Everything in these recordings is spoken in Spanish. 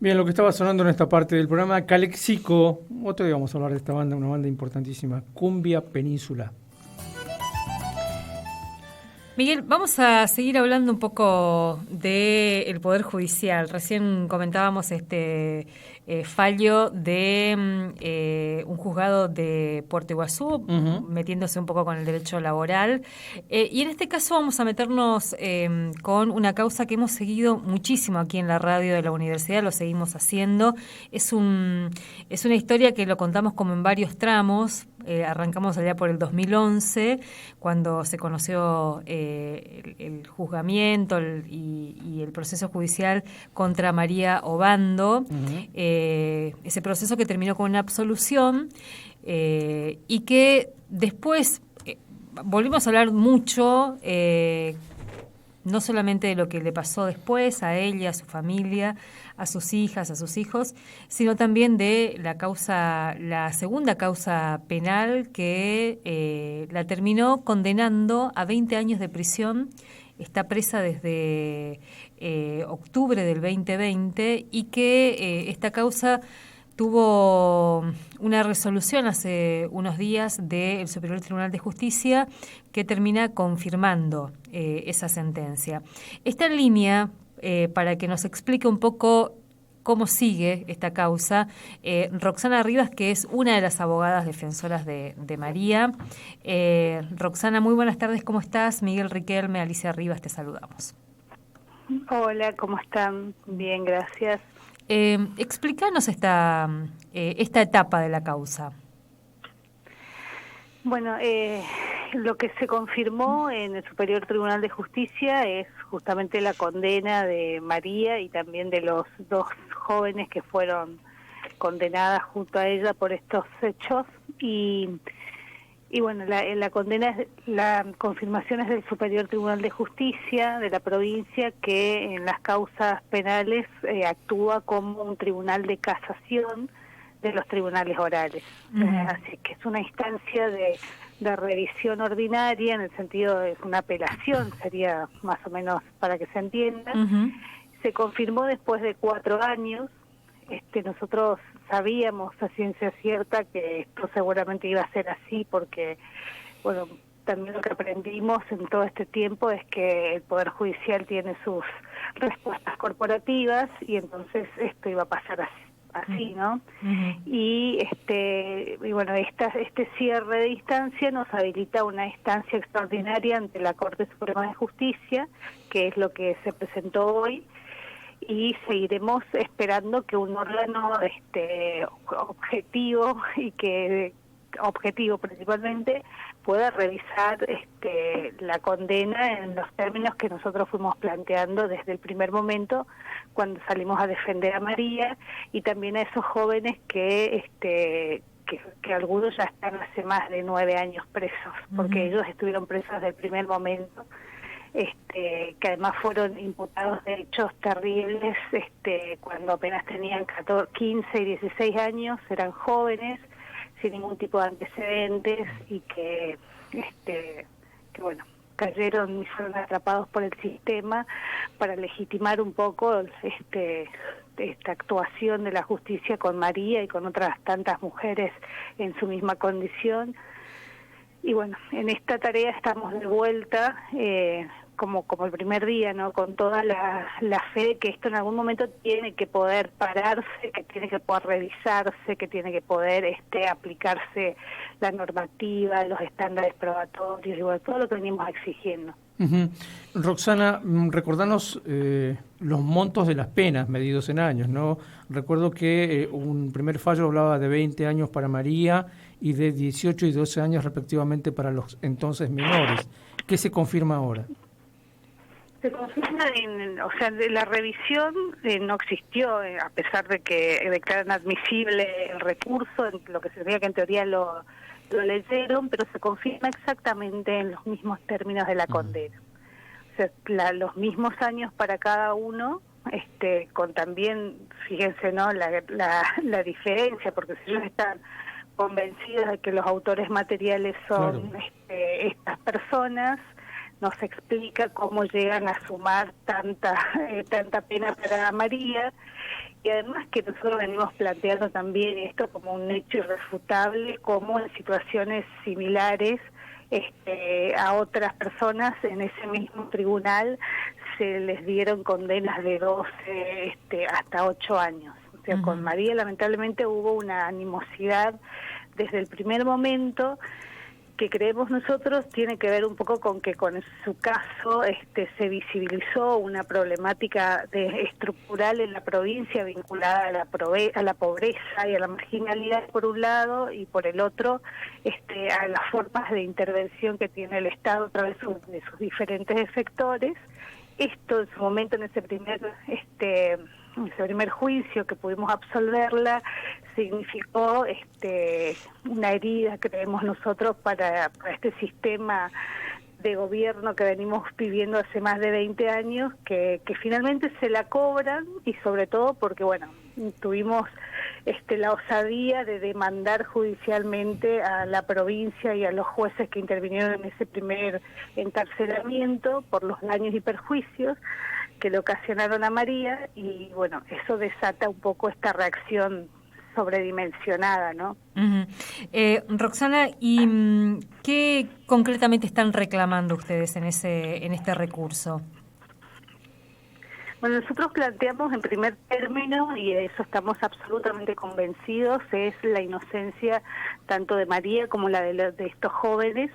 Bien, lo que estaba sonando en esta parte del programa, Calexico, otro día vamos a hablar de esta banda, una banda importantísima, Cumbia Península. Miguel, vamos a seguir hablando un poco del Poder Judicial. Recién comentábamos este fallo de un juzgado de Puerto Iguazú, Ujú. metiéndose un poco con el derecho laboral. Y en este caso vamos a meternos con una causa que hemos seguido muchísimo aquí en la radio de la universidad, lo seguimos haciendo. Es una historia que lo contamos como en varios tramos. Arrancamos allá por el 2011, cuando se conoció el juzgamiento y el proceso judicial contra María Obando, Ujú. ese proceso que terminó con una absolución y que después volvimos a hablar mucho, no solamente de lo que le pasó después a ella, a su familia, a sus hijas, a sus hijos, sino también de la causa, la segunda causa penal que la terminó condenando a 20 años de prisión. Está presa desde octubre del 2020 y que esta causa tuvo una resolución hace unos días del Superior Tribunal de Justicia que termina confirmando esa sentencia. Está en línea para que nos explique un poco cómo sigue esta causa Roxana Rivas, que es una de las abogadas defensoras de María. Roxana, muy buenas tardes, ¿cómo estás? Miguel Riquelme, Alicia Rivas, te saludamos. Hola, ¿cómo están? Bien, gracias. Explícanos esta etapa de la causa. Bueno, lo que se confirmó en el Superior Tribunal de Justicia es justamente la condena de María y también de los dos jóvenes que fueron condenadas junto a ella por estos hechos y bueno, la condena, la confirmación es del Superior Tribunal de Justicia de la provincia, que en las causas penales actúa como un tribunal de casación de los tribunales orales. Así que es una instancia de revisión ordinaria, en el sentido de una apelación, sería más o menos para que se entienda. Se confirmó después de 4 años. Nosotros sabíamos a ciencia cierta que esto seguramente iba a ser así, porque, bueno, también lo que aprendimos en todo este tiempo es que el Poder Judicial tiene sus respuestas corporativas y entonces esto iba a pasar así, ¿no? Y bueno, este cierre de instancia nos habilita una instancia extraordinaria ante la Corte Suprema de Justicia, que es lo que se presentó hoy, y seguiremos esperando que un órgano objetivo y que objetivo principalmente pueda revisar la condena en los términos que nosotros fuimos planteando desde el primer momento cuando salimos a defender a María, y también a esos jóvenes que algunos ya están hace más de 9 años presos, porque ellos estuvieron presos desde el primer momento. Que además fueron imputados de hechos terribles cuando apenas tenían 15 y 16 años, eran jóvenes, sin ningún tipo de antecedentes, y que bueno, cayeron y fueron atrapados por el sistema para legitimar un poco esta actuación de la justicia con María y con otras tantas mujeres en su misma condición. Y bueno, en esta tarea estamos de vuelta, como el primer día, ¿no? Con toda la fe de que esto en algún momento tiene que poder pararse, que tiene que poder revisarse, que tiene que poder aplicarse la normativa, los estándares probatorios, y bueno, todo lo que venimos exigiendo. Roxana, recordanos los montos de las penas medidos en años, ¿no? Recuerdo que un primer fallo hablaba de 20 años para María y de 18 y 12 años respectivamente para los entonces menores. ¿Qué se confirma ahora? Se confirma, la revisión no existió, a pesar de que declaran admisible el recurso, lo que significa que en teoría lo leyeron, pero se confirma exactamente en los mismos términos de la condena. O sea, los mismos años para cada uno, con también, fíjense, ¿no?, la diferencia, porque si ellos están convencidos de que los autores materiales son estas personas, nos explica cómo llegan a sumar tanta pena para María, Y además que nosotros venimos planteando también esto como un hecho irrefutable, como en situaciones similares a otras personas en ese mismo tribunal se les dieron condenas de 12 hasta 8 años. O sea, con María lamentablemente hubo una animosidad desde el primer momento, que creemos nosotros tiene que ver un poco con que con su caso se visibilizó una problemática estructural en la provincia vinculada a la pobreza y a la marginalidad por un lado, y por el otro a las formas de intervención que tiene el Estado a través de sus diferentes efectores. Esto en su momento, en ese primer juicio que pudimos absolverla, significó una herida, creemos nosotros, para este sistema de gobierno que venimos viviendo hace más de 20 años, que finalmente se la cobran, y sobre todo porque, bueno, tuvimos la osadía de demandar judicialmente a la provincia y a los jueces que intervinieron en ese primer encarcelamiento por los daños y perjuicios que le ocasionaron a María, y bueno, eso desata un poco esta reacción sobredimensionada, ¿no? Roxana, ¿y qué concretamente están reclamando ustedes en este recurso? Bueno, nosotros planteamos en primer término, y de eso estamos absolutamente convencidos, es la inocencia tanto de María como la de estos jóvenes,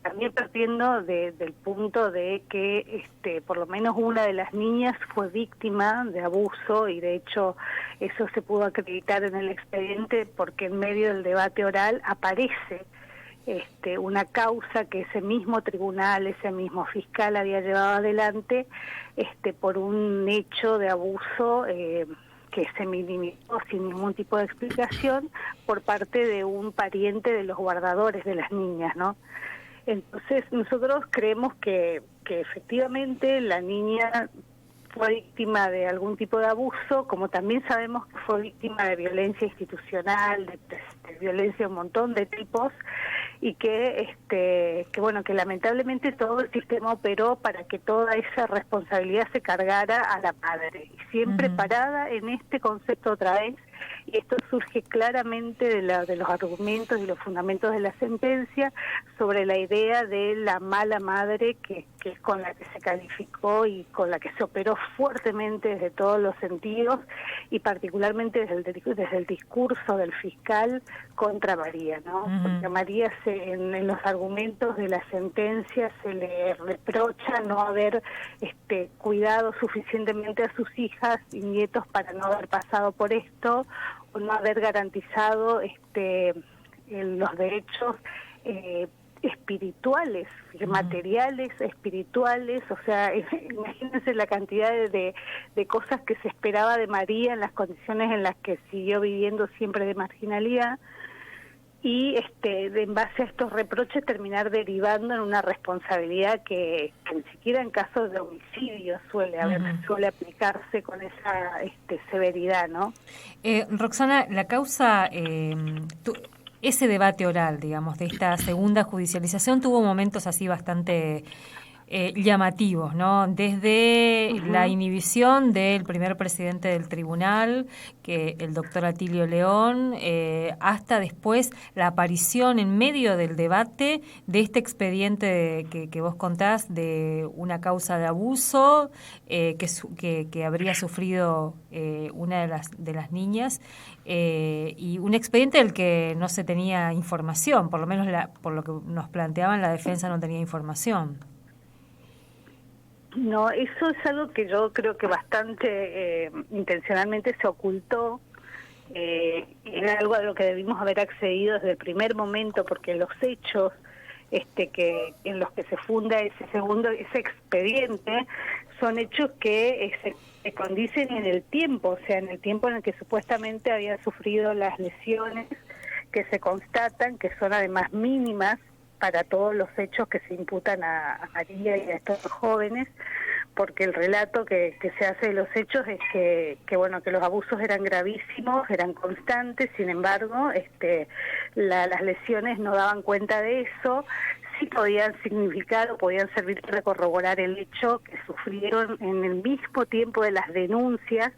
también partiendo del punto de que por lo menos una de las niñas fue víctima de abuso, y de hecho eso se pudo acreditar en el expediente porque en medio del debate oral aparece una causa que ese mismo tribunal, ese mismo fiscal había llevado adelante por un hecho de abuso que se minimizó sin ningún tipo de explicación por parte de un pariente de los guardadores de las niñas, ¿no? Entonces nosotros creemos que efectivamente la niña fue víctima de algún tipo de abuso, como también sabemos que fue víctima de violencia institucional, de violencia de un montón de tipos, y que bueno, que lamentablemente todo el sistema operó para que toda esa responsabilidad se cargara a la madre, y siempre parada en este concepto otra vez. Y esto surge claramente de los argumentos y los fundamentos de la sentencia sobre la idea de la mala madre que es con la que se calificó y con la que se operó fuertemente desde todos los sentidos, y particularmente desde el discurso del fiscal contra María, ¿no? Porque a María en los argumentos de la sentencia se le reprocha no haber cuidado suficientemente a sus hijas y nietos para no haber pasado por esto, o no haber garantizado los derechos espirituales, materiales, espirituales. O sea, imagínense la cantidad de cosas que se esperaba de María en las condiciones en las que siguió viviendo siempre de marginalidad, y en base a estos reproches terminar derivando en una responsabilidad que ni siquiera en casos de homicidio suele aplicarse con esa severidad, ¿no? Roxana, la causa, ese debate oral, digamos, de esta segunda judicialización tuvo momentos así bastante llamativos, ¿no? Desde la inhibición del primer presidente del tribunal, que el doctor Atilio León, hasta después la aparición en medio del debate de este expediente que vos contás de una causa de abuso que habría sufrido una de las niñas, y un expediente del que no se tenía información, por lo menos por lo que nos planteaban, la defensa no tenía información. No, eso es algo que yo creo que bastante intencionalmente se ocultó. Era algo a lo que debimos haber accedido desde el primer momento, porque los hechos en los que se funda ese expediente son hechos que se condicen en el tiempo, o sea, en el tiempo en el que supuestamente había sufrido las lesiones que se constatan, que son además mínimas para todos los hechos que se imputan a María y a estos jóvenes, porque el relato que se hace de los hechos es que bueno, que los abusos eran gravísimos, eran constantes. Sin embargo, las lesiones no daban cuenta de eso. sí podían significar o podían servir para corroborar el hecho que sufrieron en el mismo tiempo de las denuncias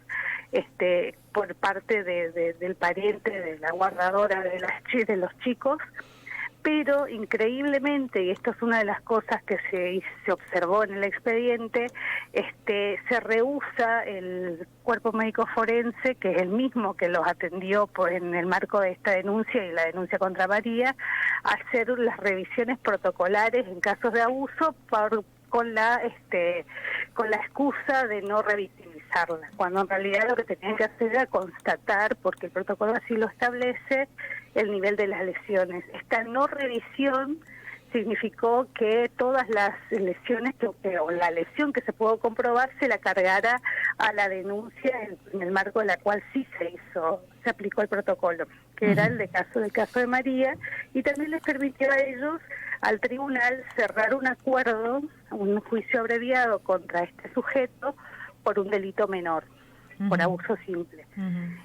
por parte del pariente de la guardadora de los chicos. Pero increíblemente, y esto es una de las cosas que se observó en el expediente, se rehúsa el cuerpo médico forense, que es el mismo que los atendió en el marco de esta denuncia y la denuncia contra María, a hacer las revisiones protocolares en casos de abuso con la excusa de no revictimizarla, cuando en realidad lo que tenían que hacer era constatar, porque el protocolo así lo establece, el nivel de las lesiones. Esta no revisión significó que todas las lesiones o la lesión que se pudo comprobar se la cargara a la denuncia en el marco de la cual sí se aplicó el protocolo, que era el caso de María, y también les permitió a ellos, al tribunal, cerrar un acuerdo, un juicio abreviado contra este sujeto por un delito menor, por abuso simple.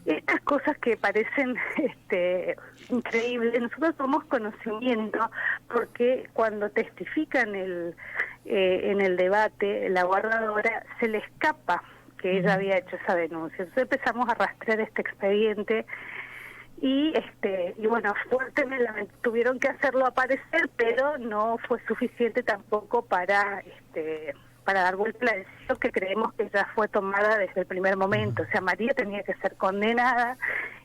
Estas cosas que parecen increíbles, nosotros tomamos conocimiento porque cuando testifican en el debate, la guardadora se le escapa que ella había hecho esa denuncia. Entonces empezamos a rastrear este expediente y bueno, fuertemente tuvieron que hacerlo aparecer, pero no fue suficiente tampoco para dar vuelta a la decisión que creemos que ya fue tomada desde el primer momento. O sea, María tenía que ser condenada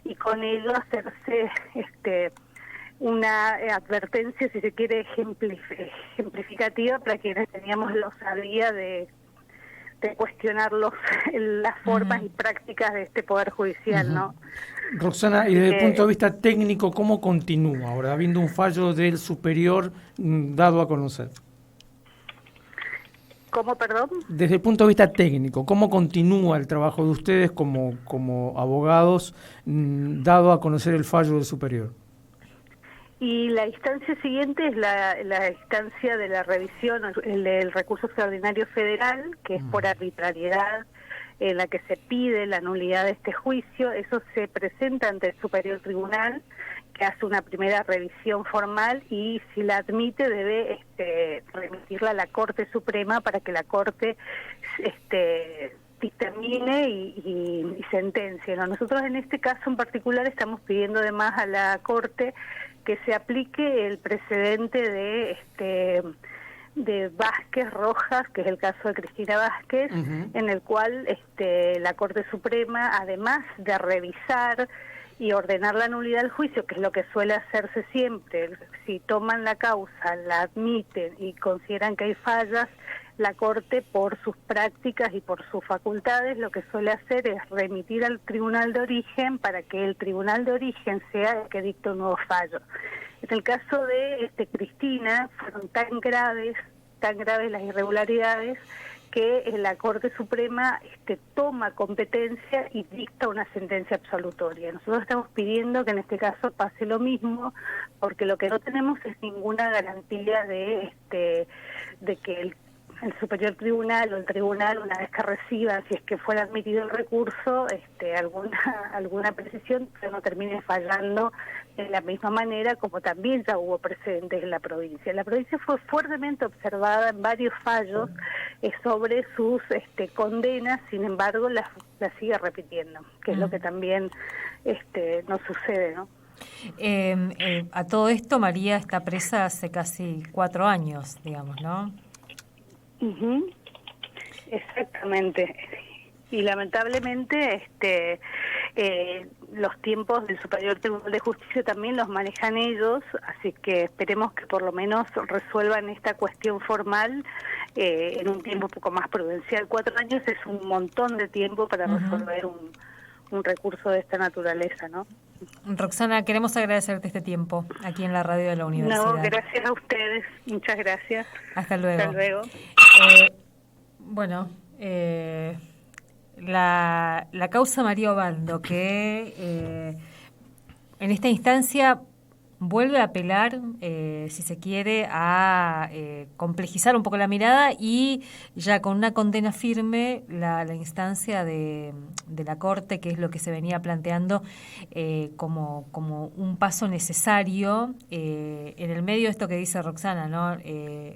y con ello hacerse una advertencia, si se quiere, ejemplificativa para quienes teníamos la osadía de cuestionar las formas y prácticas de este Poder Judicial, ¿no? Roxana, y desde el punto de vista técnico, ¿cómo continúa ahora, habiendo un fallo del superior dado a conocer? ¿Cómo, perdón? Desde el punto de vista técnico, ¿cómo continúa el trabajo de ustedes como abogados dado a conocer el fallo del superior? Y la instancia siguiente es la instancia de la revisión, el recurso extraordinario federal, que es por arbitrariedad, en la que se pide la nulidad de este juicio. Eso se presenta ante el Superior Tribunal, que hace una primera revisión formal y si la admite debe remitirla a la Corte Suprema para que la Corte dictamine y sentencie, ¿no? Nosotros en este caso en particular estamos pidiendo además a la Corte que se aplique el precedente de Vázquez Rojas, que es el caso de Cristina Vázquez, en el cual la Corte Suprema, además de revisar y ordenar la nulidad del juicio, que es lo que suele hacerse siempre, si toman la causa, la admiten y consideran que hay fallas, la Corte, por sus prácticas y por sus facultades, lo que suele hacer es remitir al Tribunal de Origen para que el Tribunal de Origen sea el que dicte un nuevo fallo. En el caso de Cristina, fueron tan graves las irregularidades, que la Corte Suprema toma competencia y dicta una sentencia absolutoria. Nosotros estamos pidiendo que en este caso pase lo mismo, porque lo que no tenemos es ninguna garantía de que el Superior Tribunal o el Tribunal, una vez que reciba, si es que fuera admitido el recurso, alguna precisión, pero no termine fallando de la misma manera como también ya hubo precedentes en la provincia. La provincia fue fuertemente observada en varios fallos sobre sus condenas, sin embargo las sigue repitiendo, que es lo que también nos sucede, ¿no? A todo esto, María está presa hace casi 4 años, digamos, ¿no? Exactamente. Y lamentablemente los tiempos del Superior Tribunal de Justicia también los manejan ellos, así que esperemos que por lo menos resuelvan esta cuestión formal en un tiempo un poco más prudencial. 4 años es un montón de tiempo para resolver un recurso de esta naturaleza, ¿no? Roxana, queremos agradecerte este tiempo aquí en la radio de la universidad. No, gracias a ustedes, muchas gracias. Hasta luego. Hasta luego. Bueno, la causa María Obando, que en esta instancia vuelve a apelar, si se quiere, a complejizar un poco la mirada y ya con una condena firme la instancia de la Corte, que es lo que se venía planteando como un paso necesario en el medio de esto que dice Roxana, ¿no?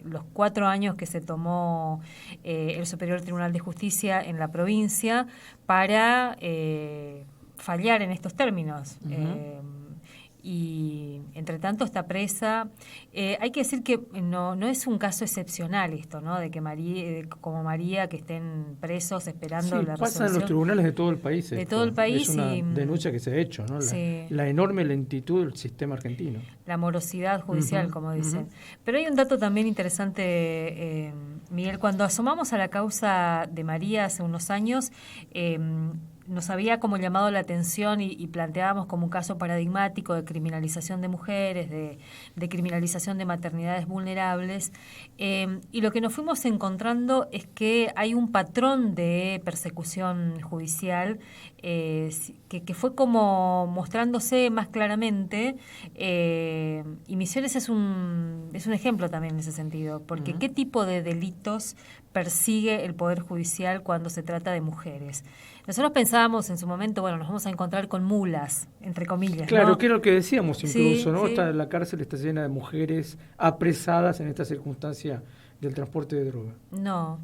Los 4 años que se tomó el Superior Tribunal de Justicia en la provincia para fallar en estos términos. Y entre tanto está presa. Hay que decir que no es un caso excepcional esto, ¿no? De que como María, que estén presos esperando la resolución. Pasa en los tribunales de todo el país. De todo el país. Es una denuncia que se ha hecho, ¿no? La enorme lentitud del sistema argentino. La morosidad judicial, como dicen. Pero hay un dato también interesante, Miguel. Cuando asomamos a la causa de María hace unos años, nos había como llamado la atención y planteábamos como un caso paradigmático de criminalización de mujeres, de criminalización de maternidades vulnerables, y lo que nos fuimos encontrando es que hay un patrón de persecución judicial que fue como mostrándose más claramente, y Misiones es un ejemplo también en ese sentido, porque ¿qué tipo de delitos persigue el Poder Judicial cuando se trata de mujeres? Nosotros pensábamos en su momento, bueno, nos vamos a encontrar con mulas, entre comillas. Claro, ¿no? que era lo que decíamos incluso, ¿no? Sí. La cárcel está llena de mujeres apresadas en esta circunstancia del transporte de droga. No.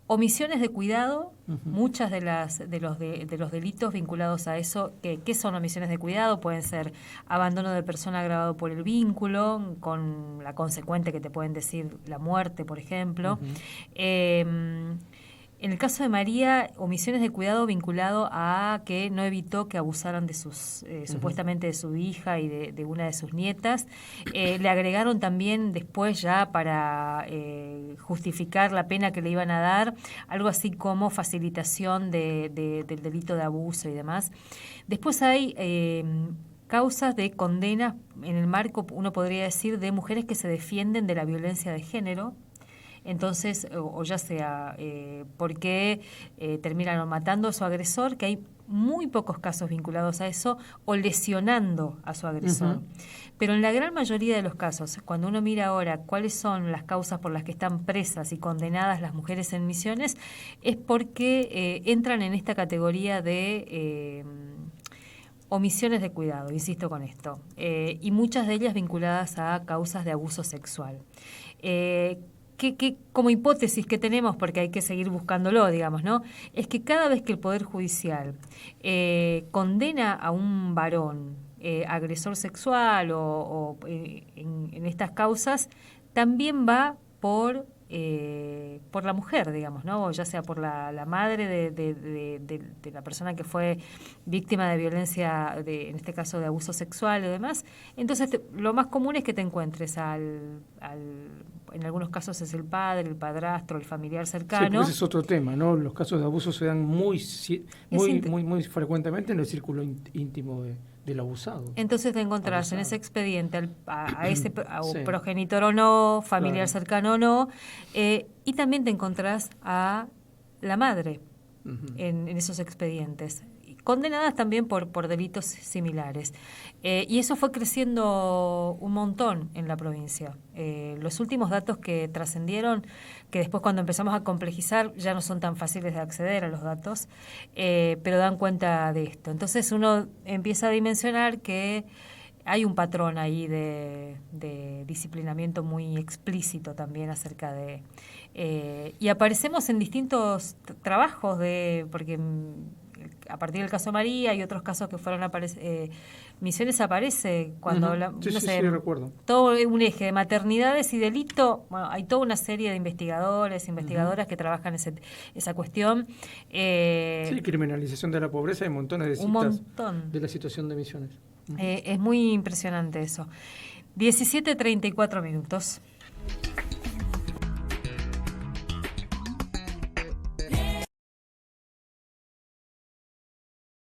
Omisiones de cuidado, muchas de los delitos vinculados a eso, ¿qué son omisiones de cuidado? Pueden ser abandono de persona agravado por el vínculo, con la consecuente que te pueden decir la muerte, por ejemplo. En el caso de María, omisiones de cuidado vinculado a que no evitó que abusaran de supuestamente de su hija y de una de sus nietas. Le agregaron también después, ya para justificar la pena que le iban a dar, algo así como facilitación del delito de abuso y demás. Después hay causas de condena en el marco, uno podría decir, de mujeres que se defienden de la violencia de género. Entonces, o ya sea porque terminaron matando a su agresor, que hay muy pocos casos vinculados a eso, o lesionando a su agresor. Pero en la gran mayoría de los casos, cuando uno mira ahora cuáles son las causas por las que están presas y condenadas las mujeres en Misiones, es porque entran en esta categoría de omisiones de cuidado, insisto con esto, y muchas de ellas vinculadas a causas de abuso sexual. Que como hipótesis que tenemos, porque hay que seguir buscándolo, digamos, ¿no? Es que cada vez que el Poder Judicial condena a un varón agresor sexual o en estas causas, también va por la mujer, digamos, ¿no? O ya sea por la madre de la persona que fue víctima de violencia, en este caso de abuso sexual y demás. Entonces, lo más común es que te encuentres en algunos casos es el padre, el padrastro, el familiar cercano. Sí, ese es otro tema, ¿no? Los casos de abuso se dan muy frecuentemente en el círculo íntimo del abusado. Entonces te encontrás en ese expediente a ese progenitor o no, familiar cercano o no, y también te encontrás a la madre en esos expedientes, condenadas también por delitos similares. Y eso fue creciendo un montón en la provincia. Los últimos datos que trascendieron, que después cuando empezamos a complejizar ya no son tan fáciles de acceder a los datos, pero dan cuenta de esto. Entonces uno empieza a dimensionar que hay un patrón ahí de disciplinamiento muy explícito también acerca de... y aparecemos en distintos trabajos porque a partir del caso María hay otros casos que fueron Misiones aparece cuando hablamos, sí, recuerdo. Todo un eje de maternidades y delito. Bueno, hay toda una serie de investigadoras que trabajan esa cuestión. Sí, criminalización de la pobreza y montones de citas de la situación de Misiones. Es muy impresionante eso. 17:34.